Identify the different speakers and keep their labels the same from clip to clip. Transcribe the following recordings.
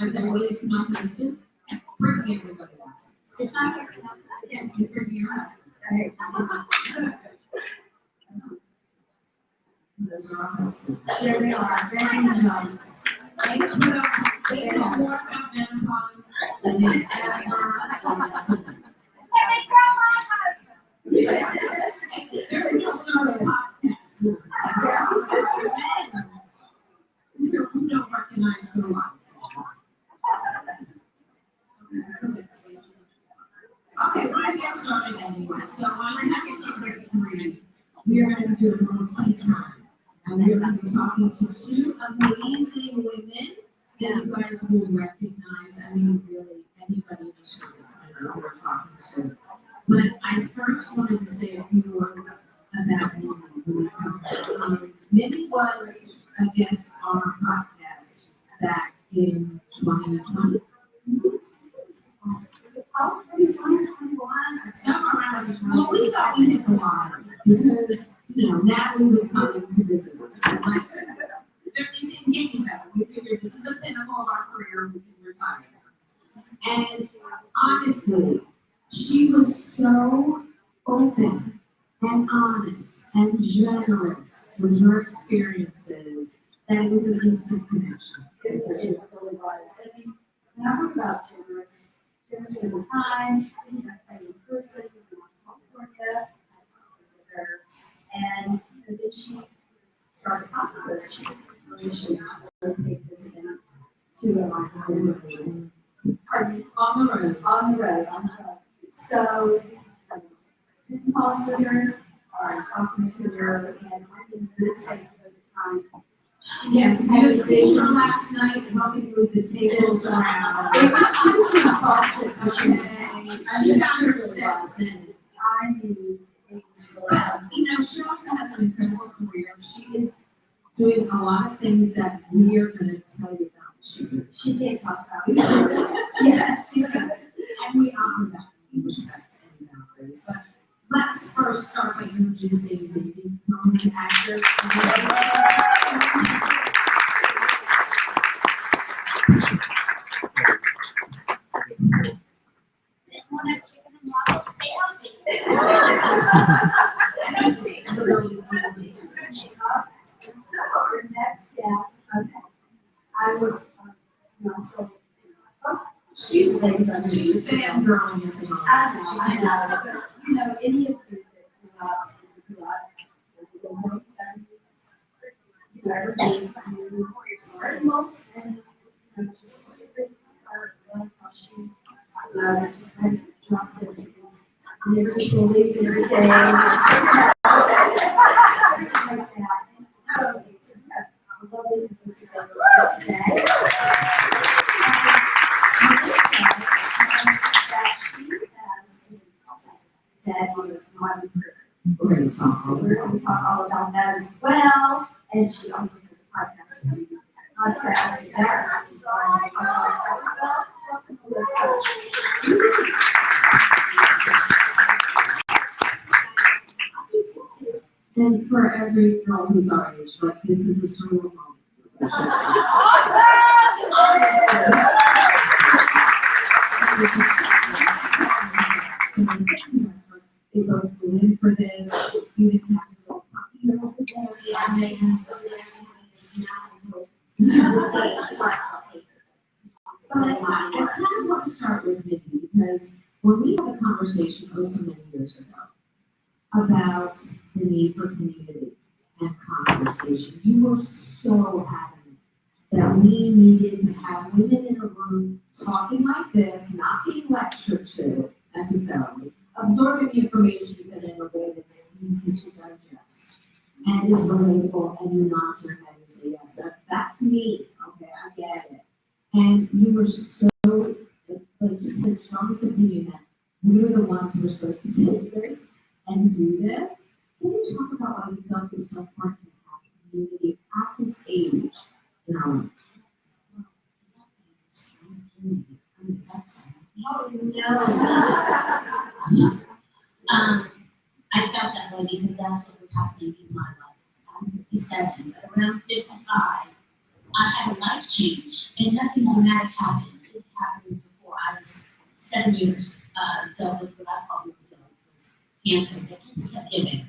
Speaker 1: as I waited to my husband, bringing everybody out.
Speaker 2: It's not your husband.
Speaker 1: Yes, he's bringing your husband.
Speaker 2: Right.
Speaker 1: Those are our husbands.
Speaker 2: There they are, very young.
Speaker 1: They know more about menopause than they ever wanted to know. They're going to start a podcast soon. We don't recognize their lives. Okay, we're going to get started anyway. So on habit number 3, we are going to do a little tea time. And we're going to be talking to 2 amazing women that you guys will recognize. I mean, really, anybody in this room is going to know who we're talking to. But I first wanted to say a few words about Minnie. Minnie was a guest on our podcast back in 2020. Somewhere around, well, we thought we hit the lottery because, Natalie was coming to visit us. And it didn't get any better. We figured this is the pinnacle of our career, we can retire. And honestly, she was so open and honest and generous with her experiences that it was an instant connection.
Speaker 2: It really was. I mean, when I heard about generous at the time, I think I played in person, we went to California, I talked with her, and then she started talking to us. She really should not really take this again to a line. Pardon me?
Speaker 1: On the road.
Speaker 2: So, didn't pause with her, or talking to her, and I think this at the time.
Speaker 1: Yes, I would see her last night helping move the tables around.
Speaker 2: She was trying to cross it,
Speaker 1: Okay, she got her steps in.
Speaker 2: I knew it was really
Speaker 1: She also has an incredible career. She is doing a lot of things that we are going to tell you about.
Speaker 2: She can't talk about it.
Speaker 1: Yeah, and we honor that, we respect any boundaries. But let's first start by introducing the comedy actress.
Speaker 2: So our next guest, okay, I would also.
Speaker 1: She's fangirling at the moment.
Speaker 2: I know. Any of you that grew up in the late 70s, whoever gave you your articles and just how she just kind of justice never believes in everything. Like that. Okay, so we have a lovely visitor today. That is not improved.
Speaker 1: We're going to talk
Speaker 2: all about that as well. And she also has a podcast.
Speaker 1: And for every girl who's our age, like this is a sort of moment. So they both went in for this. You didn't have to go, But I kind of want to start with Nikki because when we had a conversation so many years ago about the need for community and conversation, you were so adamant that we needed to have women in a room talking like this, not being lectured to necessarily, absorbing the information but in a way that's easy to digest and is relatable, and you nod your head and say, yes, that's me, okay, I get it. And you were so, just had the strongest opinion that we were the ones who were supposed to take this and do this. Can you talk about why you felt it was so important to have a community at this age in our life?
Speaker 3: Oh, no. I felt that way because that's what was happening in my life. I'm 57, but around 55, I had a life change, and nothing dramatic happened. It happened before I was 7 years dealt with what I call was cancer that just kept giving,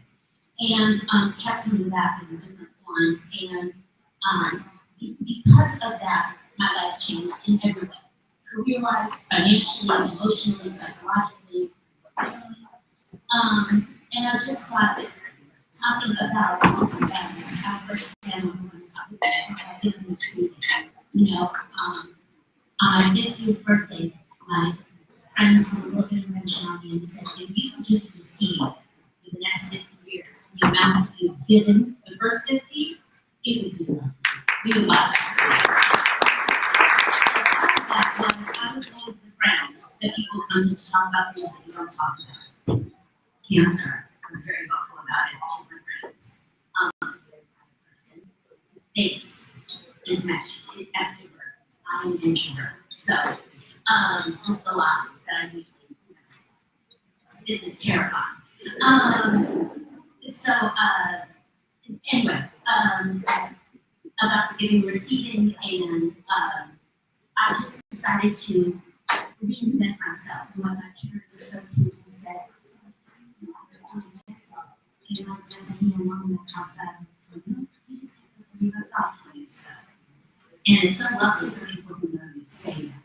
Speaker 3: and kept coming back in different forms. And because of that, my life changed in every way, career-wise, financially, emotionally, psychologically, and I just thought, talking about our first families when talking about giving and receiving. You know, on my 50th birthday, my friends would look at and on me and said, if you could just receive for the next 50 years, the amount that you've given the first 50, it would be enough. We would love that. I was always the friend that people come to talk about things that you don't talk about. Cancer. I was very vocal about it to my friends. Face is mesh, extrovert. I'm an introvert. So, just a lot that I usually, this is terrifying. So, anyway, about the giving and receiving, and I just decided to reinvent myself. What my parents are so cute and said, and I was to me and mom that talk about it. You just have to believe a thought for yourself. And it's so lovely for people who know you say that.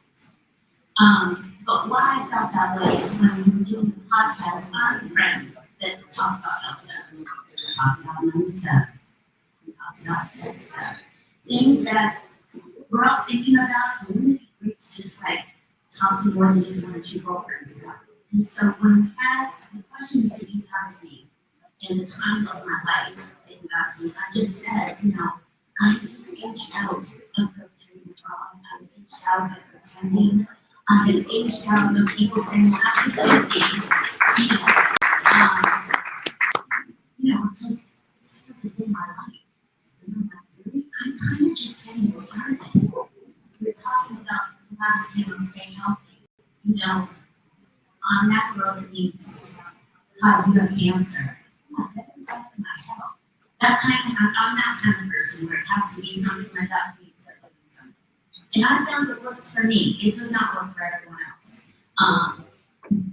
Speaker 3: But why I felt that way is when we were doing the podcast, I'm a friend that talks about health stuff, talks about money stuff, talks about sex stuff. Things that we're all thinking about, and wouldn't it be great to just like talk to more than just one or two girlfriends about it. And so when we had the questions that you asked me in the time of my life that you asked me, I just said, you know, I just aged out of perpetrating the fraud. I've aged out of pretending. I have aged out of people saying, well, after 50, it's just in my life. And I'm like, really? I'm kind of just getting started. We're talking about the last panel, stay healthy. You know, on that road that needs, you have cancer. Oh, that can affect my health. That kind of, I'm that kind of person where it has to be something like that for me to start doing something. And I found it works for me. It does not work for everyone else.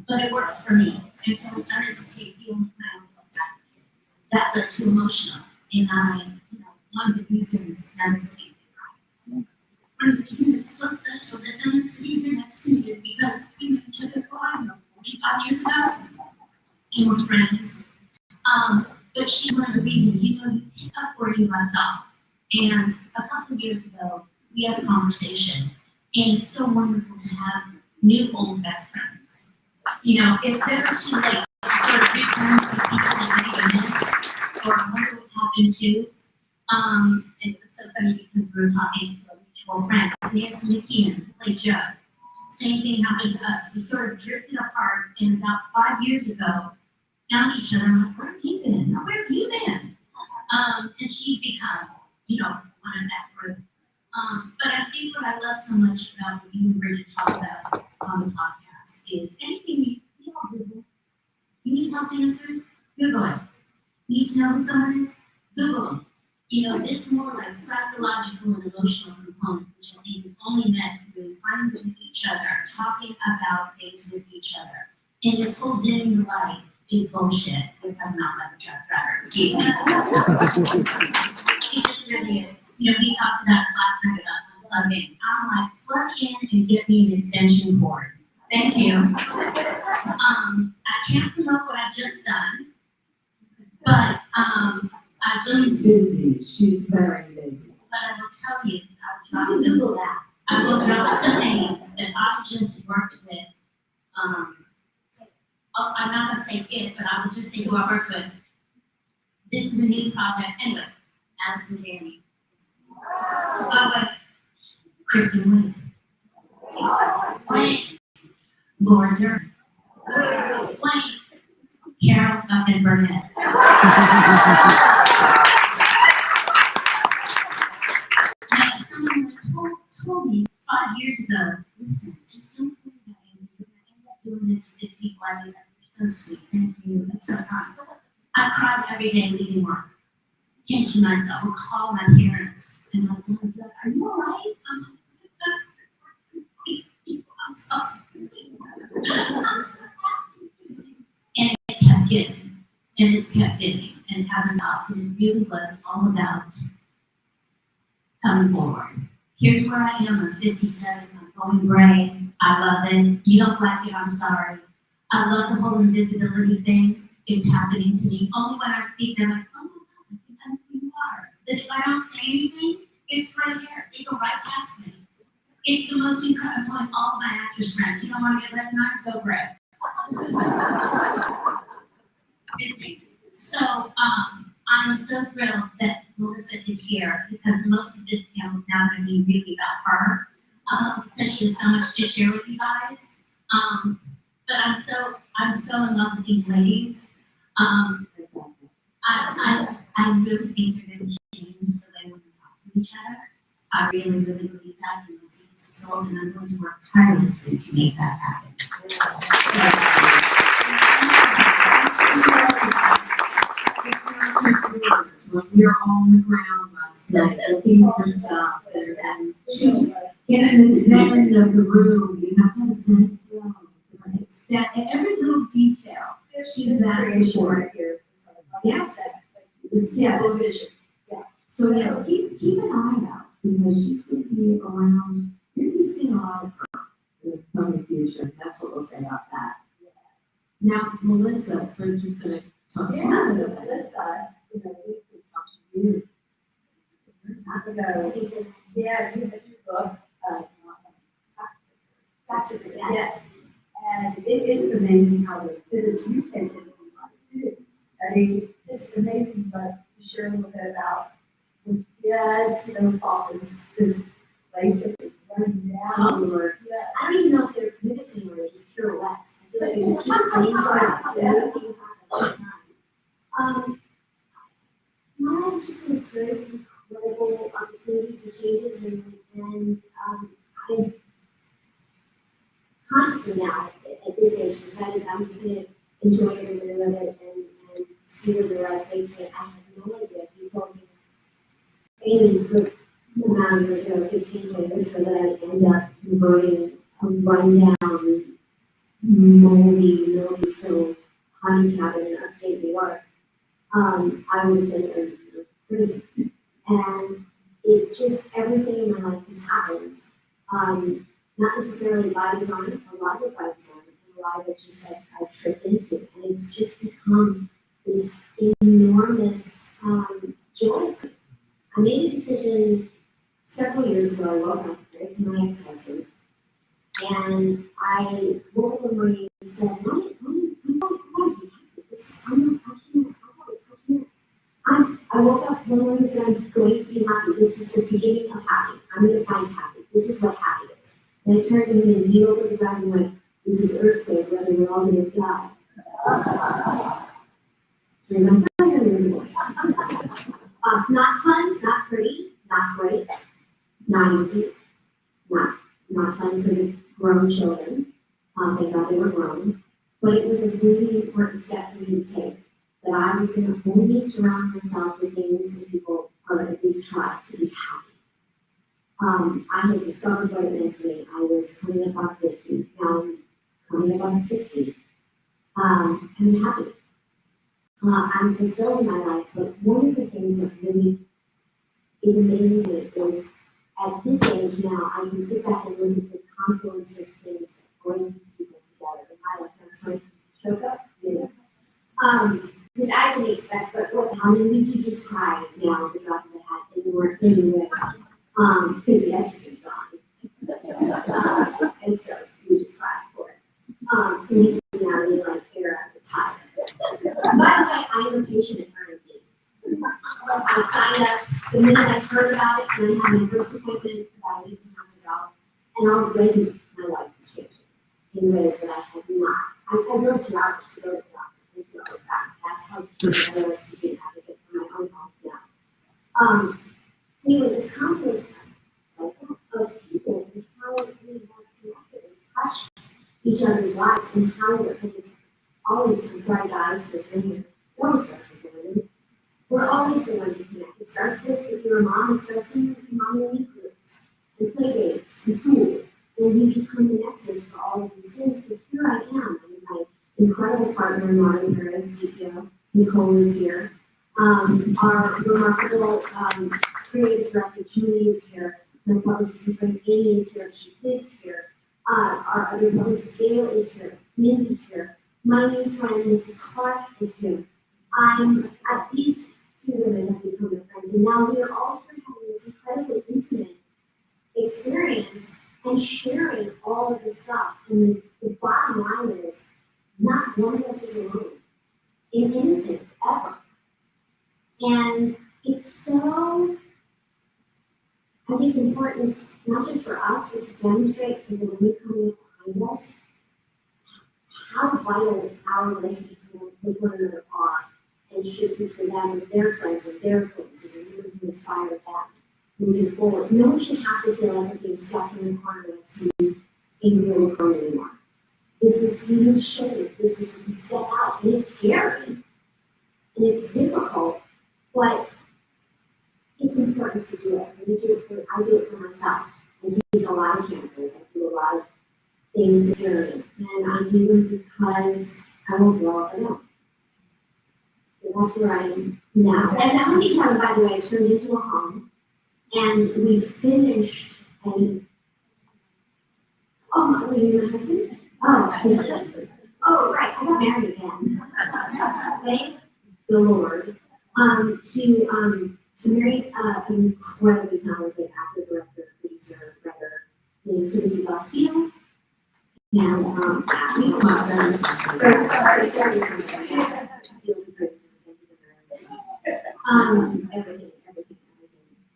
Speaker 3: But it works for me. And so I started to take healing with my own health back. That led to emotional. And one of the reasons that is one of the reasons it's so special that I'm sitting here next to me is because we met each other for 45 years ago. And we're friends. But she's one of the reasons, you pick up where you left off. And a couple of years ago, we had a conversation. And it's so wonderful to have new old best friends. It's never too late to sort of reconnect with people that you miss or wonder what happened to. And it's so funny because we were talking to a mutual friend, Nancy McKeon, played Joe. Same thing happened to us. We sort of drifted apart, and about 5 years ago, found each other. I'm like, where have you been? Where have you been? And she's become, one of that group. But I think what I love so much about what you and Bridget talk about on the podcast is anything you all Google. You need help answers? Google it. You need to know who someone is? Google them. This more like psychological and emotional component, which I think is only meant to really find with each other, talking about things with each other. And this whole dimming the light is bullshit. Because I'm not like a truck driver, excuse me. It just really is. We talked about it last night about unplugging. I'm like, plug in and get me an extension cord. Thank you. I can't promote what I've just done, but
Speaker 1: she's busy. She's very busy.
Speaker 3: But I will tell you, I will drop some names that I just worked with. I'm not gonna say it, but I will just say who I worked with. This is a new project. Anyway, Addison Danny. Kristen Wayne. Laura Dern. Carol fucking Burnett. Now, someone told me 5 years ago, listen, just don't worry about anything. You're going to end up doing this with these people. I mean, you're so sweet. Thank you. That's so kind. I cried every day leaving work. pinching myself or call my parents and I'll tell them, like, are you all right? I'm sorry. And it kept giving, and it's kept giving, and it hasn't stopped. And it really was all about coming forward. Here's where I am. I'm 57. I'm going gray. I love it. You don't like it. I'm sorry. I love the whole invisibility thing. It's happening to me. Only when I speak, they're like, oh my God, I think I know who you are. But if I don't say anything, it's right here. They go right past me. It's the most incredible. I'm telling all of my actors friends, you don't want to get recognized? Go gray. It's amazing. So I am so thrilled that Melissa is here because most of this panel is now going to be really about her because she has so much to share with you guys. But I'm so in love with these ladies. I really think they're going to change the way we talk to each other. I really, really believe that. And I'm going to work tirelessly to make that happen.
Speaker 1: It's not just words. When we were all on the ground last night looking for stuff and getting the zen of the room, you have to have a zen flow. It's every little detail. She's that support. Yes. Yes.
Speaker 2: Vision.
Speaker 1: So yes, keep an eye out because she's going to be around. You're going to be seeing a lot of her in the coming future. That's what we'll say about that. Now, Melissa, we're just going to talk
Speaker 2: Yeah,
Speaker 1: about
Speaker 2: so
Speaker 1: it.
Speaker 2: Melissa, we talked to you not ago. He said, yeah, you have your book,
Speaker 3: That's it,
Speaker 2: yes. And it is amazing how the pivot you take it too. I mean, just amazing, but to share a little bit about what you did, all this place that was running down, or,
Speaker 3: I don't even know if they're pivots anymore, they're just pirouettes. I feel like it just keeps spinning around. New things happen all the time. My life has just been a series of incredible opportunities and changes, and I consciously now, at this age, decided I'm just going to enjoy every minute of it and see where the ride takes it. I had no idea. If you told me any good amount of years ago, 15, 20 years ago, that I'd end up converting a rundown, mildew-filled honey cabin in upstate New York, I would have said you're crazy. And it just, everything in my life has happened. Not necessarily by design, a lot of it by design, and a lot of it just I've tripped into. And it's just become this enormous joy for me. I made a decision several years ago. I woke up right to my ex-husband, and I woke up one morning and said, I want to be happy. I woke up one morning and said, I'm going to be happy. This is the beginning of happy. I'm going to find happy. This is what happy is. And I turned to him and he opened his eyes and went, this is earthquake, whether we're all going to die. So my son and I were divorced. Not fun, not pretty, not great, not easy, not fun for the grown children. They thought they were grown. But it was a really important step for me to take. That I was going to only surround myself with things and people, or at least try to be happy. I had discovered what it meant for me. I was coming up on 50, now I'm coming up on 60. I'm happy. I'm fulfilled in my life, but one of the things that really is amazing to me is at this age now, I can sit back and look at the confluence of things that bring people together in my life. That's my choke up, which I didn't expect, but how many did you just cry now at the drop of the hat and you weren't anywhere? Because the estrogen's gone. And so you just cried for it. So you can now be like hair out of the tire. By the way, I am a patient at R&D. I signed up the minute I heard about it, and I had my first appointment about a week and a half ago, and already my life is changing in ways that I had not. I drove 2 hours to go to the doctor and 2 hours back. That's how keen I was to be an advocate for my own health now. Anyway, this confluence of people and how we have connected and touched each other's lives and how it's always, I'm sorry guys, there's no here, always starts with women. We're always going to connect. starts with, if you're a mom, it starts in mommy and me groups, and play dates, and school. And we become the nexus for all of these things. But here I am, and my incredible partner in Modern Parent, CEO, Nicole is here. Our remarkable creative director, Julie, is here. My publicist and friend, Amy, is here. She lives here. Our other publicist, Gail, is here. Mindy's here. My new friend, Mrs. Clark, is here. These two women have become my friends, and now we are all here having this incredibly intimate experience and sharing all of this stuff. And the bottom line is, not one of us is alone in anything, ever. And it's so, I think, important, not just for us, but to demonstrate for the women coming up behind us how vital our relationships with one another are, and should be for them with their friends and their acquaintances and women who inspire them moving forward. No one should have to feel like they're being stuck in the corner like some in real home anymore. This is, we need to show you, this is, we can step out, and it's scary, and it's difficult, but it's important to do it. And I do it for myself. I take a lot of chances. I do a lot of things that scare me, and I do them because I won't go off alone. So that's where I am now. And that hunting cabin, by the way, turned into a home, and we finished and oh, you my husband? Oh, right, I got married again. Thank the Lord. I married an incredibly talented actor, director, producer, writer named Timothy Busfield. And we come up very everything.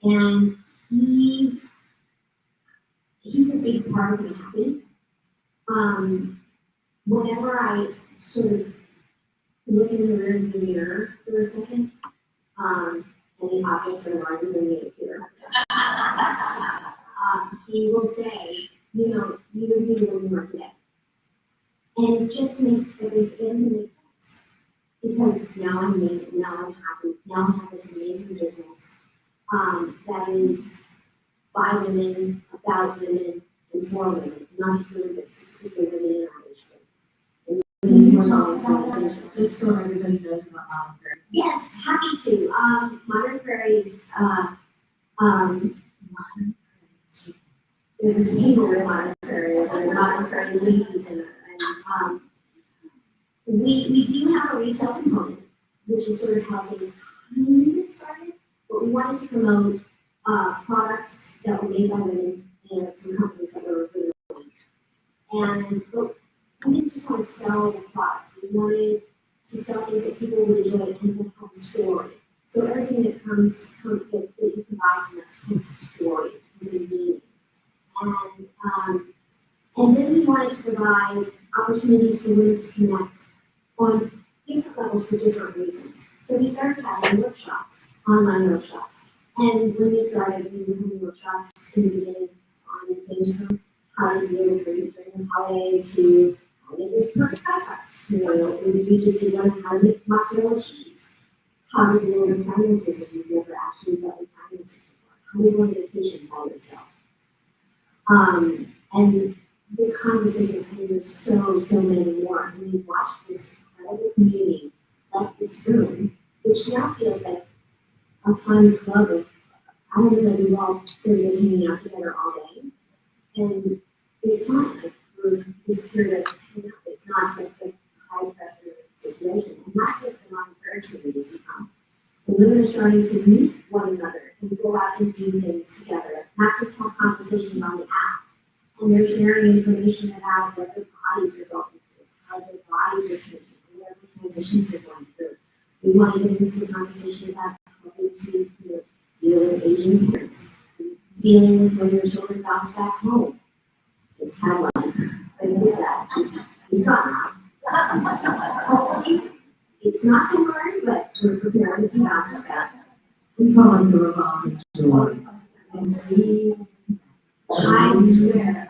Speaker 3: And he's a big part of me happy. Whenever I sort of look in the rearview mirror for a second, any objects are larger than they appear. He will say, you would be where you are today. And it just makes everything make sense. Because now I'm made, now I'm happy, now I have this amazing business that is by women, about women, and for women, not just women, but specifically women in our age group. Just so everybody knows about Modern Prairie. Yes, happy to. Modern Prairie's Modern Prairie. There's this neighbor Modern Prairie, and Modern Prairie ladies in it. And we do have a retail component, which is sort of how things kind of started, but we wanted to promote products that were made by women and from companies that were really but we didn't just want to sell the products. We wanted to sell things that people would enjoy and that have a story. So everything that that you can buy from us has a story, has a meaning. And then we wanted to provide opportunities for women to connect on different levels for different reasons. So we started having workshops, online workshops. And when we started, we were having workshops in the beginning on things from how to deal with grief during the holidays to how to make perfect pie cuts to we just did one on how to make mozzarella cheese, how to deal with finances if you've never actually dealt with finances before, how to go on vacation by yourself. And the conversations, I mean, there's so many more. And we watched this incredible community, like this room, which now feels like a fun club of, I don't know, we've all sort of been hanging out together all day. And it's not like we're just here to hang out. It's not like a high pressure situation. And that's what the Modern Prairie community has become. And women are starting to meet one another and go out and do things together, not just have conversations on the app. And they're sharing information about what their bodies are going through, how their bodies are changing, and whatever transitions they're going through. We want to get into the conversation about helping to deal with aging parents, dealing with when your children bounce back home. Just had one, but he did that. He's gone now. Hopefully, it's not temporary, but we're prepared if he bounces back. We call him the revolving door. And see, I swear,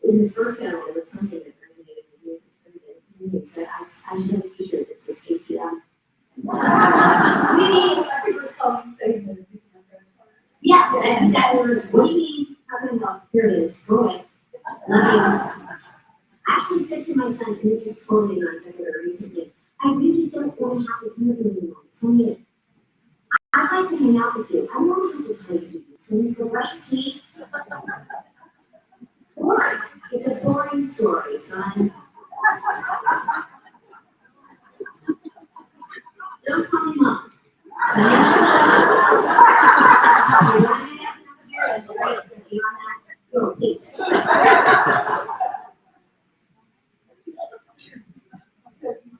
Speaker 3: in the first panel, there was something that resonated with me. He said, I should have a t-shirt that says ATM. We need, it was called,
Speaker 1: Love you. I actually said to my son, and this is totally non sequitur recently, I really don't want to have to do it anymore. Tell me, I'd like to hang out with you. I don't have to tell you to do things, go brush your teeth. Boring. It's a boring story, son. Don't call me mom. I mean, that's what you want to hang out here, that's great, but beyond that, go, please.
Speaker 2: So you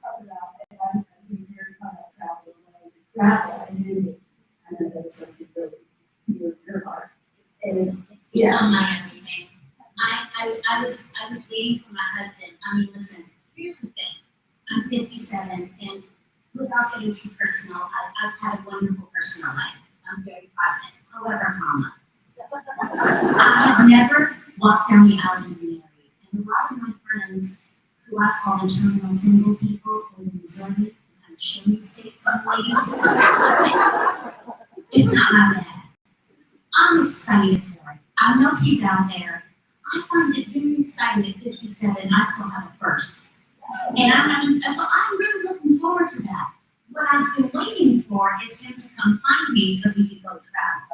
Speaker 2: talk about, and I'm very fond of travel, travel, and moving. I know that's something really near your heart. And
Speaker 3: It's become my everything. I was waiting for my husband. I mean, listen, here's the thing. I'm 57, and without getting too personal, I've had a wonderful personal life. I'm very private. However, I have never walked down the aisle and been married. And a lot of my friends, who I call the terminal single people, live in Missouri, kind of shame state young ladies. It's not my bad. I'm excited for it. I know he's out there. I find it very exciting at 57. I still have a first. And so I'm really looking forward to that. What I've been waiting for is him to come find me so we can go travel.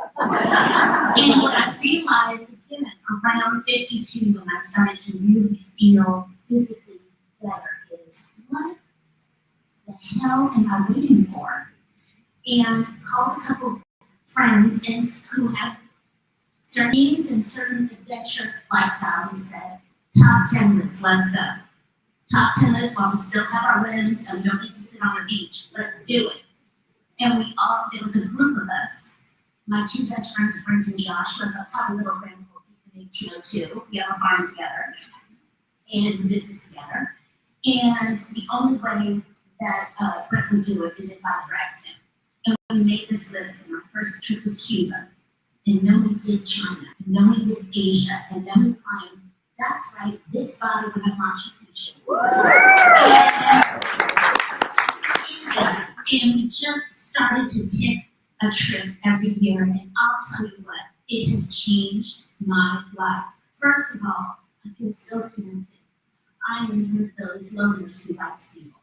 Speaker 3: And what I realized again around 52 when I started to really feel physically better is what the hell am I waiting for? And called a couple friends and who had certain meetings and certain adventure lifestyles and said, top 10 list, let's go. Top 10 list while we still have our limbs and we don't need to sit on a beach. Let's do it. And it was a group of us. My two best friends, Brent and Josh, was a couple little grandpa in 1802. We have a farm together and business together. And the only way that Brent would do it is if I dragged him. And we made this list, and our first trip was Cuba. And then we did China, and then we did Asia, and then we climbed, that's right, this body when I Machu Picchu. And we just started to take a trip every year, and I'll tell you what, it has changed my life. First of all, I feel so connected. I am one of those loners who likes people.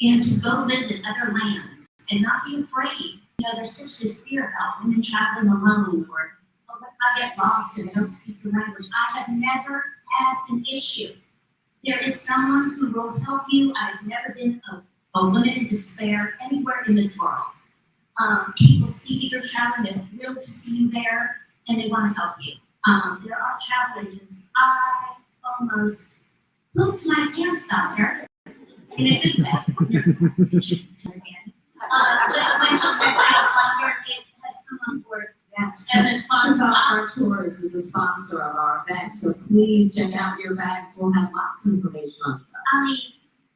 Speaker 3: And to go visit other lands and not be afraid. You know, there's such this fear about women traveling alone, or oh, what if I get lost and I don't speak the language? I have never had an issue. There is someone who will help you. I've never been a woman in despair anywhere in this world. People see that you're traveling, they're thrilled to see you there, and they want to help you. There are travel agents. I almost pooped my pants out there in a good way. There's a constitution to again. When she said travel here, it has come on board.
Speaker 1: Yes,
Speaker 3: As a sponsor.
Speaker 1: Our Tours is a sponsor of our event, so please check out your bags. We'll have lots of information on that.
Speaker 3: I mean,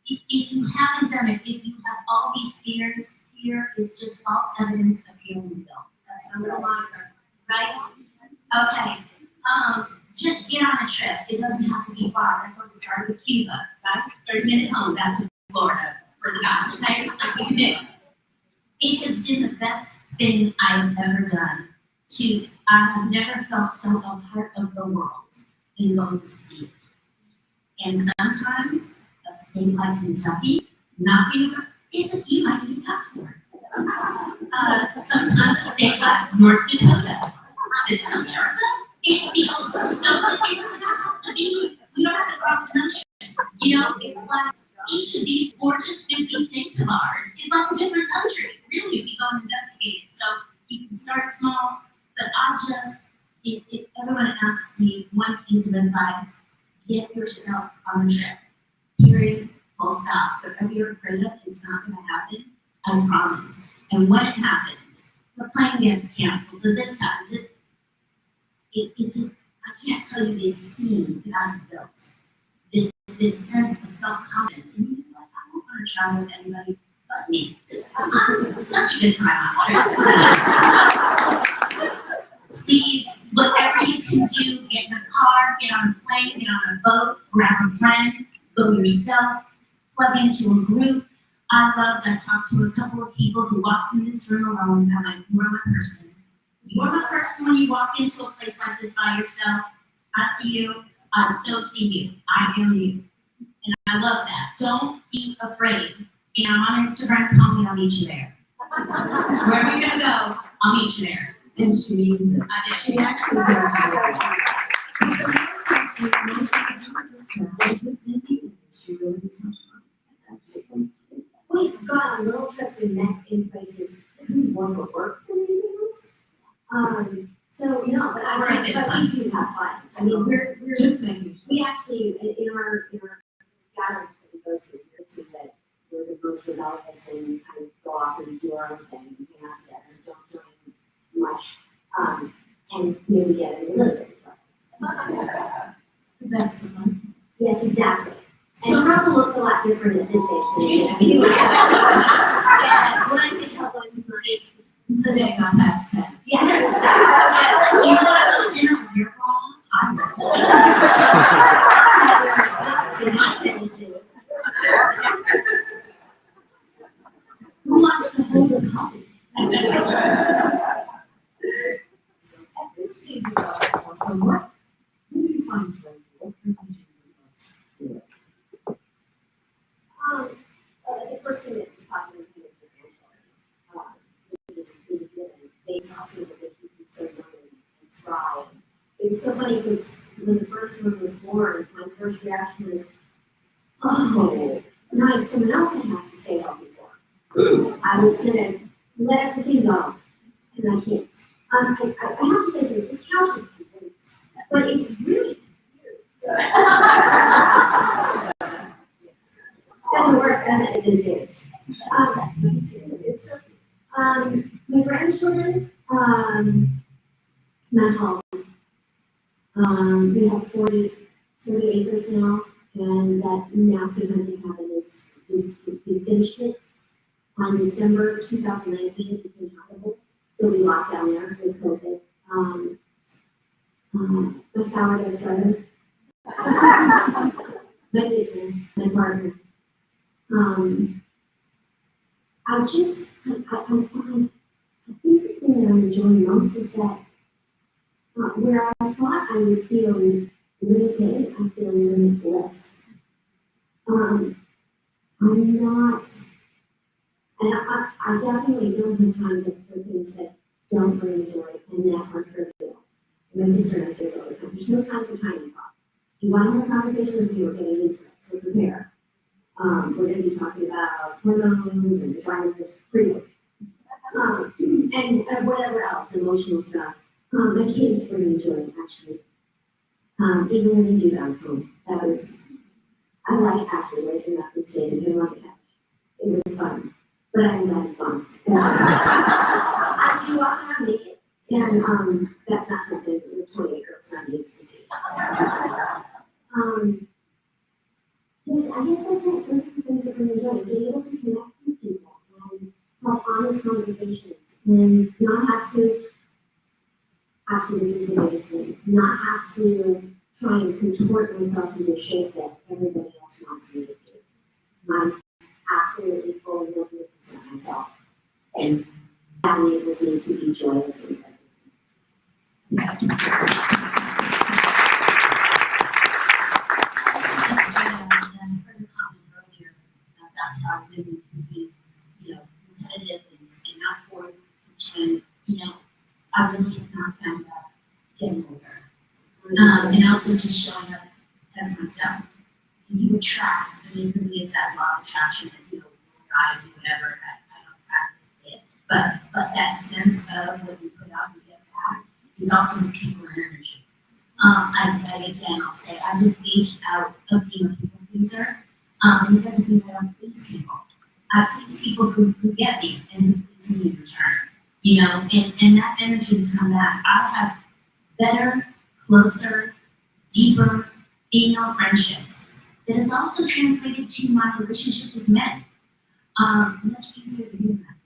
Speaker 3: if you haven't done it, if you have all these fears, fear is just false evidence appearing real. That's my little mantra, right? Okay. Just get on a trip. It doesn't have to be far. That's why we started with Cuba, right? 30-minute home back to Florida for the guys, okay? Like we can do. It has been the best thing I've ever done. I have never felt so a part of the world in going to see it. And sometimes a state like Kentucky, not being you might need a passport. Sometimes a state like North Dakota, this is America. It feels so it doesn't have to be, you don't have to cross an ocean. You know, it's like each of these gorgeous 50 states of ours is like a different country. Really, if you go and investigate it. So you can start small, but if everyone asks me one piece of advice, get yourself on a trip. Period, full stop. Whatever you're afraid of, it's not going to happen. I promise. And when it happens, the plane gets canceled, or this happens, I can't tell you the esteem that I've built. This sense of self-confidence. And you're like, I don't want to travel with anybody but me. I'm having such a good time on a trip. Please, whatever you can do, get in a car, get on a plane, get on a boat, grab a friend, go yourself, plug into a group. I talked to a couple of people who walked in this room alone, and I'm like, you are my person. You are my person when you walk into a place like this by yourself. I see you. I so see you. I am you. And I love that. Don't be afraid. And I'm on Instagram, call me, I'll meet you there. Wherever you're gonna go, I'll meet you there.
Speaker 1: And she means it.
Speaker 3: She
Speaker 1: She actually does that. She's most she really is much fun. That's it.
Speaker 2: We've gone on little trips and met in places more for work than anything else. So, no, but but we do have fun. I mean, we're
Speaker 1: Just making sure.
Speaker 2: we actually, in our gatherings that we go to, we're two that we're the most rebellious and kind of go off and do our own thing and hang out together and don't join much. And maybe get in a little bit of trouble.
Speaker 1: That's the fun.
Speaker 2: Yes, exactly. And
Speaker 1: So,
Speaker 2: trouble looks a lot different at this age than it did. When I say trouble, I mean like,
Speaker 1: staying on past 10.
Speaker 2: yes.
Speaker 3: Do you want to go to dinner with your mom? I
Speaker 2: Who wants to hold a puppy?
Speaker 1: So at this stage of life, so what do you find joyful? What brings you the most joy?
Speaker 2: The first thing that just popped into my head is the grandchildren. Which is a given. They saw something that they could be so young and spry. It was so funny because when the first one was born, my first reaction was, oh, now I have someone else I have to stay healthy for. I was gonna let everything go, and I can't. I have to say something, this couch is great, but it's really weird. Doesn't work, does it, at this age? My grandchildren, my home. We have 40 acres now, and that nasty hunting cabin we finished it on December 2019, it became habitable, so we locked down there with COVID. My sourdough starter, my business, my partner. I find, I think the thing that I'm enjoying most is that where I thought I would feel limited, I feel limitless. I'm not, and I definitely don't have time for things that don't bring me joy and that are trivial. My sister and I say this all the time, there's no time for tiny talk. If you want to have a conversation with me, we're getting into it, so prepare. We're going to be talking about hormones and vaginas pretty quick. And whatever else, emotional stuff. My kids bring me joy, actually. Even when they do bounce home. I like actually waking up and sitting here on the couch. It was fun. But I'm glad it's fun. I do often have naked, and that's not something that the 28-year-old son needs to see. I guess that's it. Those are the things that bring me joy. Being able to connect with people and have honest conversations and not have to, actually this is the biggest thing, not have to try and contort myself into a shape that everybody else wants me to do. I'm absolutely fully 100% myself. And that enables me to be joyous in everything.
Speaker 3: How women can be, competitive and not for and I really have not found that getting older. And also just showing up as myself. And you attract, it really is that law of attraction that, God, do whatever, I don't practice it. But that sense of what you put out, you get back, is also the people and energy. I'll say, I just aged out of being a people pleaser. And it doesn't mean I don't please people. I please people who get me and who please me in return. And that energy has come back. I have better, closer, deeper female friendships that is also translated to my relationships with men. Much easier to do that.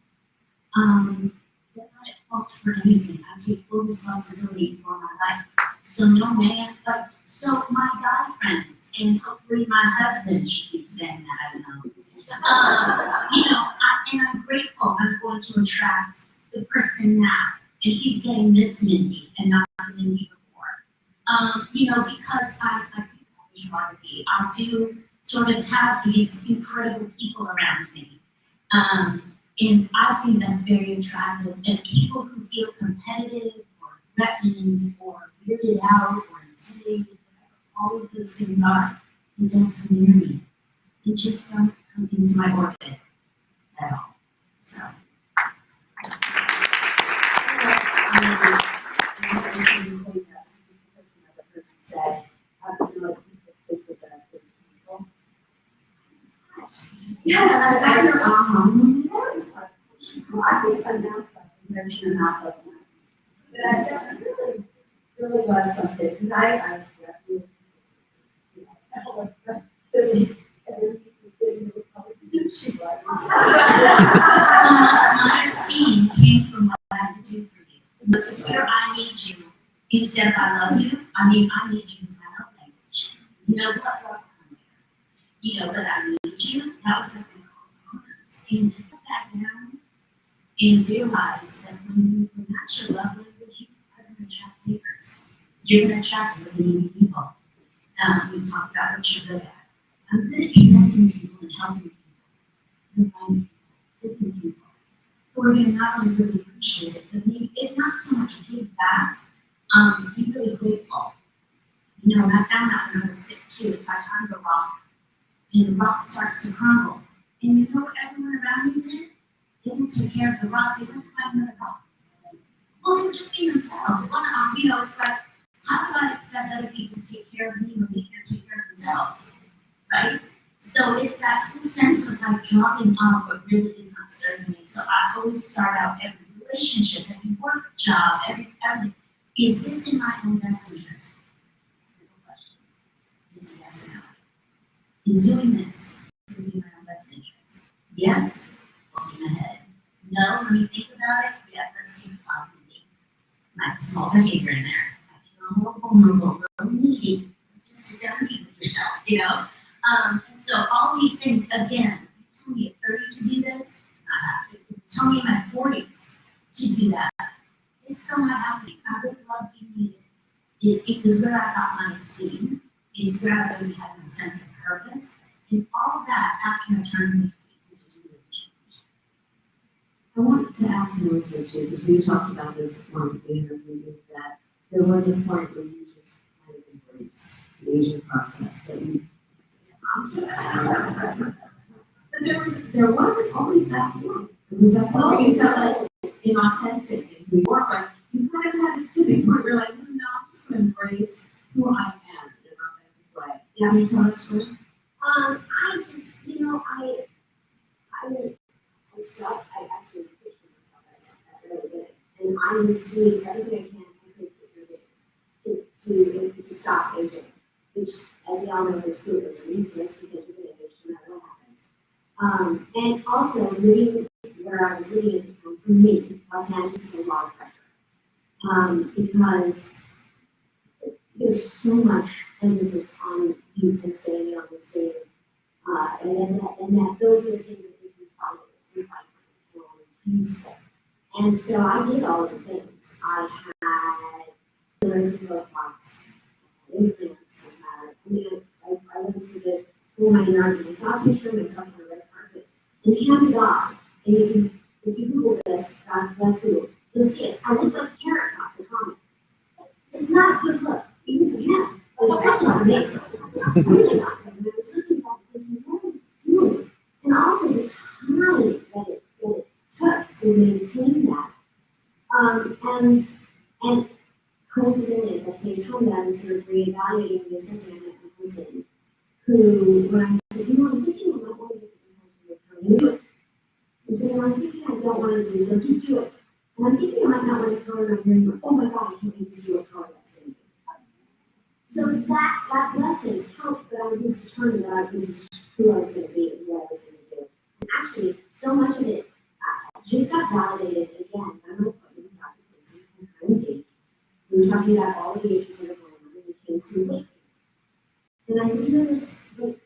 Speaker 3: They're not at fault for anything. I take full responsibility for my life. So no man, so my guy friends, and hopefully my husband, she keeps saying that, I don't know. And I'm grateful I'm going to attract the person now, and he's getting this Mindy and not the Mindy before. Because I try to be. I do sort of have these incredible people around me. And I think that's very attractive. And people who feel competitive or threatened or weirded out or intimidated, all of those things are, they don't come near me. They just don't come into my orbit at all. So.
Speaker 1: Yeah, is that your aha moment?
Speaker 2: Well, I think I'm not mention or not of mine. But I really was something, because I sitting, she was.
Speaker 3: My esteem came from what I had to do for you. But to hear I need you instead of I love you, I mean I need you is my love language. You know what love comes. You know, but I need you, that was something called honors. And to put that down and realize that when that's your love language, you are going to attract takers. You're going to attract really needy people. We talked about what you're good at. I'm good at connecting people and helping people. And finding people, different people. Who are going to not only really appreciate it, but maybe, if not so much give back, be really grateful. You know, and I found that when I was sick too. It's like kind of a rock. And the rock starts to crumble. And you know what everyone around me did? They didn't take care of the rock, they went to find another rock. Well, they were just being themselves. It wasn't, you know, it's like, how do I expect other people to take care of me when they can't take care of themselves? Right? So it's that whole sense of like dropping off what really is not serving me. So I always start out every relationship, every work job, everything. Is this in my own best interest? Simple question. Is it yes or no? Is doing this in my own best interest? Yes, full steam ahead. No, let me think about it. Yeah, let's keep it positive. Like small behavior in there. I feel more vulnerable, a little needy. Just sit down and be with yourself, you know? And so all these things, again, you tell me at 30 to do this, not happening. Tell me in my 40s to do that. It's still not happening. I really love being needed. It was where I got my esteem. It's where I really had my sense of purpose. And all of that after I turned 50, which is really changed.
Speaker 1: I wanted to ask Melissa too, because we talked about this on the interview, that there was a point where you just kind of embraced the aging process, that you, I'm just saying, but there wasn't always that point. There was that point where you felt like inauthentic and who you were, but you kind of had this tipping point where you're like, no, I'm just going to embrace who I am in an authentic way. Yeah, can you tell that story?
Speaker 4: I just, I suck. I actually was a picture of myself. I sucked at really good. And I was doing everything I can to stop aging, which, as we all know, is fruitless and useless because you're going to age no matter what happens. And also, living where I was living at the time, for me, Los Angeles is a lot of pressure. Because there's so much emphasis on youth and staying young and staying, and that those are the things that we can follow and find and useful. And so I did all of the things. I had fillers and Botox, implants, I went through the full 9 yards, and I saw a picture of myself on the red carpet. And hand to God, and if you Google this, God bless Google, you'll see it. I look like Carrot Top, the comic. It's not a good look, even for him, but especially for me. Really not good. And I was looking back and what am I doing? And also the time that it took to maintain that. And coincidentally, at the same time that I was sort of reevaluating the assessment, I met my husband, who, when I said, I'm thinking I might want to get the comparison with do it. He said, I'm thinking I don't want to do it, just do it. And I'm thinking I might not want to color my hair anymore. Oh my God, I can't wait to see what color that's going to be. So that lesson helped, but I was determined that this is who I was going to be and what I was going to do. And actually, so much of it just got validated again by my appointment with Dr. Casey and Heidi. We were talking about all the issues of the glamour, and we came to weight. And I said, there's like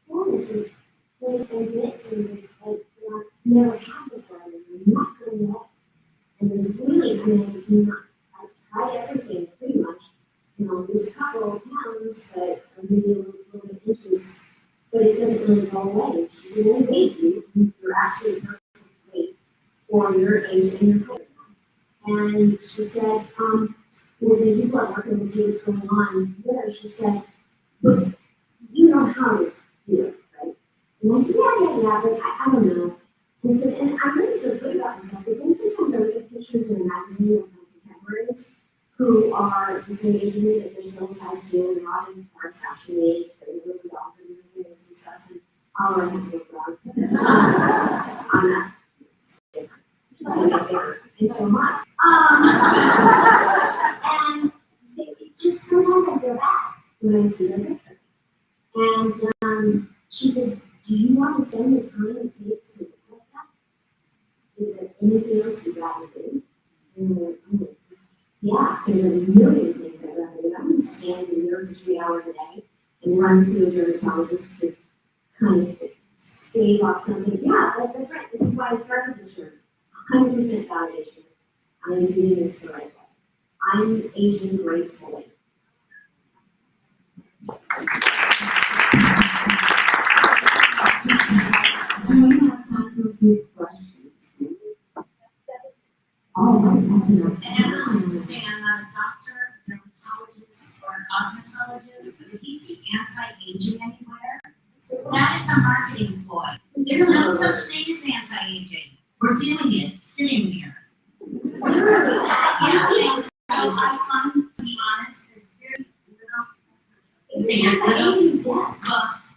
Speaker 4: fullness and there's bits and there's like I've never had before, and I'm not going away. And there's really, there's not. I've tried everything pretty much. There's a couple of pounds, but I'm really which is, but it doesn't really go away. She said, well, wait, you're actually a perfect weight for your age and your career. And she said, we're going to do blood work and we'll see what's going on there. She said, but you know how to do it, right? And I said, yeah, but I don't know. I said, and I really feel good about myself, but then sometimes I look at pictures in a magazine of my contemporaries who are the same age as me, that there's no size 2, and they're often parts fashion made, they're little dolls and little things and stuff, and all I have to look around. I'm not, it's different. It's a bit bigger, and so am I. And it just sometimes I feel bad when I see their pictures. And she said, do you want to spend the time it takes to look like that? Is there anything else you'd rather do? And I'm like, yeah, there's a million things I'd rather do. I'm going to stand in the mirror for 3 hours a day and run to a dermatologist to kind of stave off something. Yeah, that's right. This is why I started this journey. 100% validation. I'm doing this the right way. I'm aging gracefully.
Speaker 1: Do we have time for a few questions? Oh, that's enough
Speaker 3: And I wanted to
Speaker 1: time.
Speaker 3: say I'm not a doctor, a dermatologist, or a cosmetologist, but if you see anti-aging anywhere, that is a marketing ploy. There's no such thing as anti-aging. We're doing it, sitting here. Yeah, so I find, to be honest, there's very little. Say there's little,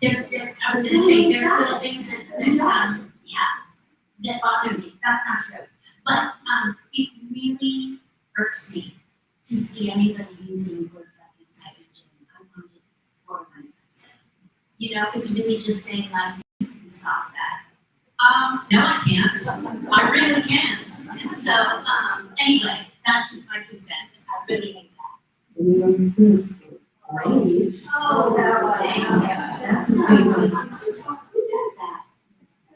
Speaker 4: Aging is death.
Speaker 3: I was gonna say, there's little things that bother me. That's not true. But it really irks me to see anybody using words like anti-aging. I find it horrifying. You know, it's really just saying like, you can stop that. No, I can't. I really can't. So anyway, that's just my 2 cents. I really hate that.
Speaker 1: Ladies.
Speaker 4: Oh,
Speaker 1: That's the big one.
Speaker 4: It's just, who does that?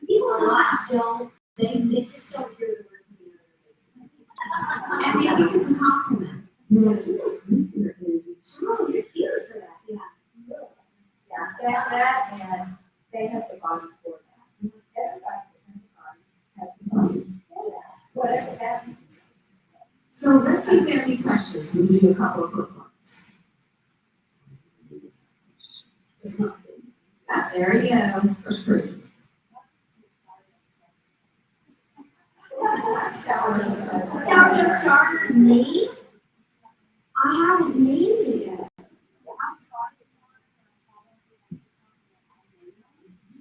Speaker 4: People sometimes don't, they just don't hear the word coming out of their
Speaker 1: And
Speaker 4: face.
Speaker 1: they think it's a compliment. You're like, you look good for your age.
Speaker 4: Oh, you're cute for that, yeah.
Speaker 2: Yeah, that and they have the body for that. Everybody has the body for that, whatever that means.
Speaker 1: So let's see if we have any questions. We'll do a couple of quick ones. Yes, there you go. First purchase.
Speaker 4: Sourdough starter name? I haven't named it yet.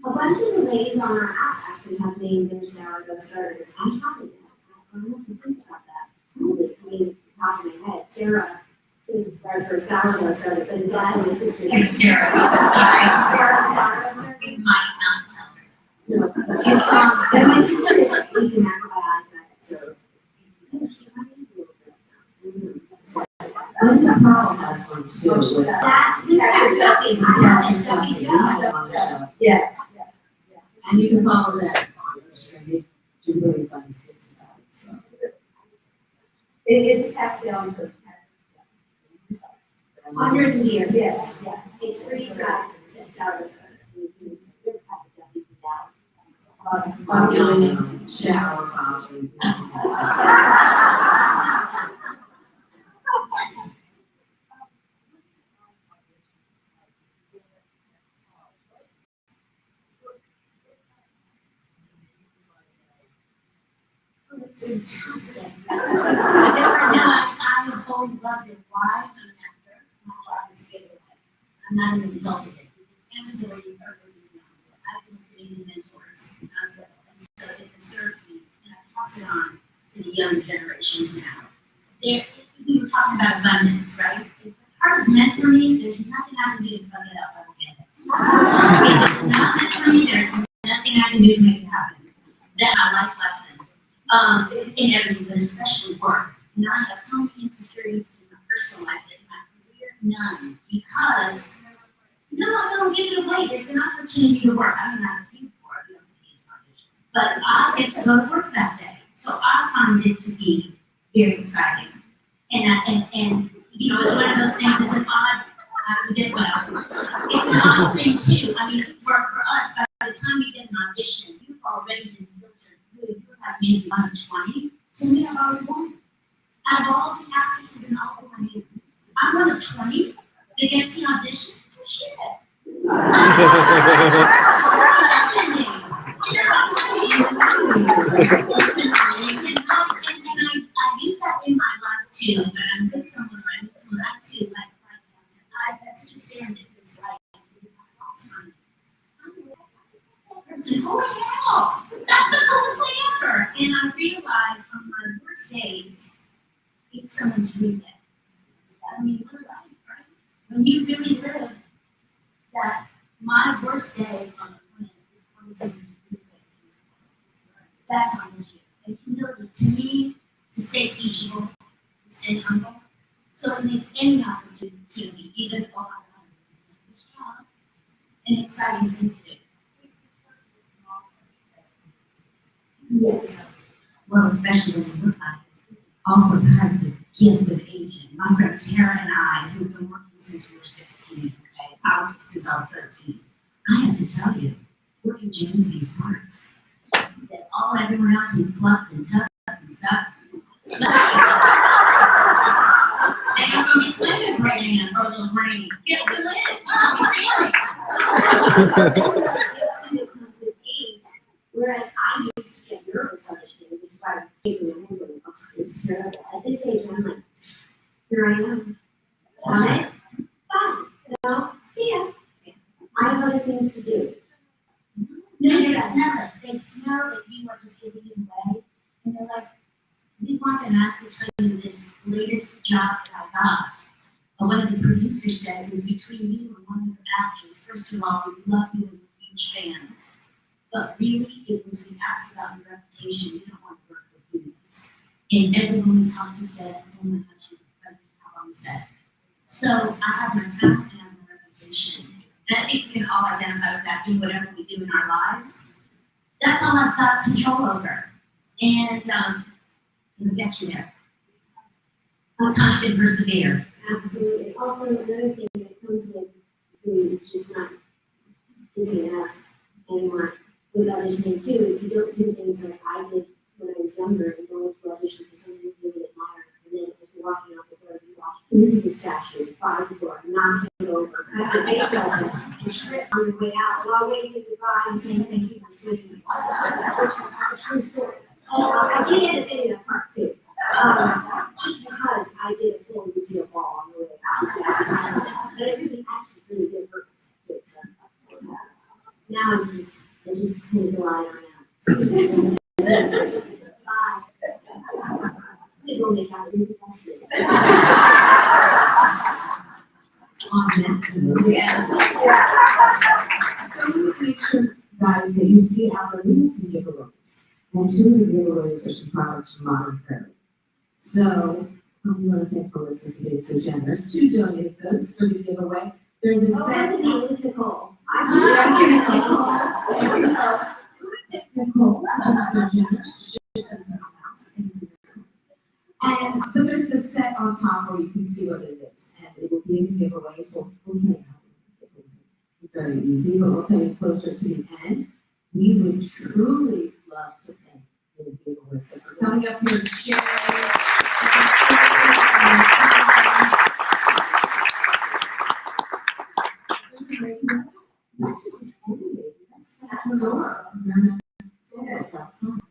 Speaker 4: A bunch of the ladies on our app actually have named their sourdough starters. I haven't yet. I don't have to think about that. Probably coming off the top of my head. Sarah subscribed for a sourdough starter, but it's also my sister's.
Speaker 3: It's Sarah.
Speaker 4: Sorry,
Speaker 3: Sorry.
Speaker 4: Sarah's sourdough starter.
Speaker 3: We might not tell her.
Speaker 4: No, it's and my sister is eats an antibiotic diet, so. She might be a little bit now.
Speaker 1: Linda Pearl has one too. With
Speaker 4: That's Patrick Duffy.
Speaker 1: Patrick
Speaker 4: Duffy's
Speaker 1: Duffy. We
Speaker 4: job.
Speaker 1: had on the show.
Speaker 2: Yes.
Speaker 1: And you can follow them on Restream. They do really funny skits about it, so.
Speaker 2: It's passed down for.
Speaker 4: Hundreds of years.
Speaker 2: Yes.
Speaker 4: It's free stuff, it's sourdough starter. Patrick Duffy from Dallas.
Speaker 1: Shower coffee.
Speaker 4: It's fantastic.
Speaker 3: It's so different now. I have always loved it. Why? I'm an actor. My job is to get it right. I'm not even a result of it. The answers are already known. I have those amazing mentors. And so it has served me, and I pass it on to the younger generations now. We were talking about abundance, right? If the heart is meant for me, there's nothing I can do to fuck it up. I will get it. If it's not meant for me, there's nothing I can do to make it happen. That's my life lesson. In everything, but especially work. And I have so many insecurities in my personal life and in my career, none. Because, no, I don't give it away. It's an opportunity to work. I mean, I paid for it. But I get to go to work that day. So I find it to be very exciting. And you know, it's one of those things, it's an odd, it's an odd thing too. I mean, for us, by the time you get an audition, you've already been filtered through. You have maybe 1 of 20. So we have already won. Out of all the actresses in all the money, I'm 1 of 20 that gets the audition. Shit. You know and I use that in my life too. When I'm with someone, or I'm with someone, I too like that's such a serendipitous life. Awesome. Person, holy hell, that's the coolest thing ever. And I realized on my worst days, it's someone's dream day. I mean, what life, right? When you really live that, my worst day on the planet is probably someone's dream day. That kind of shit. And humility, to me, to stay teachable, to stay humble. So it makes any opportunity, even if I'm not this job, an exciting thing to do. Yes. Well, especially when you look like this. This is also part of the gift of aging. My friend Tara and I, who've been working since we were 16, okay? Since I was 13. I have to tell you, we're in James's parts. That everyone else was plucked and tucked and sucked. They don't go get planted right in or a little brainy. Get the lid. Don't be serious.
Speaker 4: Whereas I used to get nervous auditioning, which is why I was taking my hand going, oh, it's terrible. At this age, I'm like, here I am. Alright? Fine. You know, see ya. I have other things to do.
Speaker 3: No, they smell it. They smell that you are just giving it away. And they're like, we want them not to tell you this latest job that I got. But one of the producers said it was between you and one of the actors. First of all, we love you and we're huge fans. But really, it was we asked about your reputation. You don't want to work with these. And everyone we talked to said, oh my God, she's incredible to have on the set. So I have my talent and I have my reputation. And I think we can all identify with that in whatever we do in our lives. That's all I've got control over. And it'll get you there. I'll kind and persevere.
Speaker 4: Absolutely. Also, another thing that comes with you just not giving enough anymore with auditioning too is you don't do things like I did when I was younger and going to audition for something you really admire. And then as you're walking out the door, you walk into the statue, by the door, knock it over, cut your face open, and trip on your way out while waving goodbye and saying thank you for seeing me, which is a true story. I did end up getting that part too. Just because I did a full Lucille Ball on the way out. But it really did hurt myself too. So, now I just kind of glide on out. Bye. They will make out with the best of it.
Speaker 1: On that note, yes. So we make sure, guys, that you see our news and giveaways. And 2 of the giveaways are some products from Modern Prairie. So I'm going to thank Melissa for being so generous to donate those for the giveaway. There's a set.
Speaker 4: It was Nicole.
Speaker 1: Nicole, I'm so generous to ship them to my house. Thank you. But there's a set on top where you can see what it is, and it will be in the giveaway. So we'll tell you how it's very easy, but we'll tell you closer to the end. We would truly love to thank you for Melissa for coming up here and sharing. That's just as pretty. That's the door. That's outside.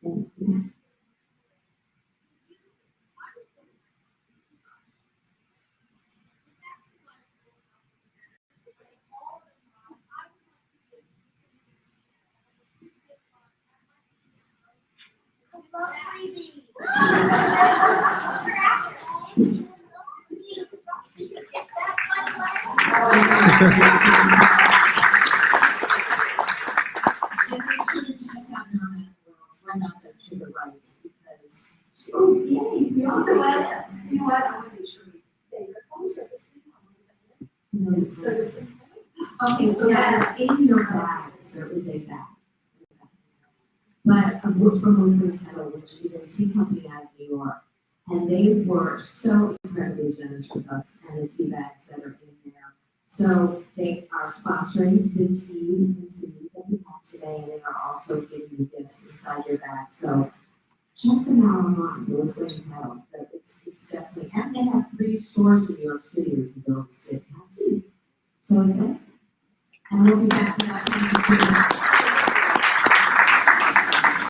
Speaker 1: Thank you. And make sure to check out Norman Wills right up there to the right because oh yay, we all know that. You know what? I want to make sure we thank our sponsors. Okay, so guys, in your bags there is a bag. but I worked for Muslim Kettle, which is a tea company out of New York. And they were so incredibly generous with us and the tea bags that are in there. So they are sponsoring the tea and food that we have today, and they are also giving you gifts inside your bag. So check them out online, Muslim Kettle. It's definitely, and they have 3 stores in New York City where you can go and sit and have tea. So, okay. And we'll be back in about 10 minutes.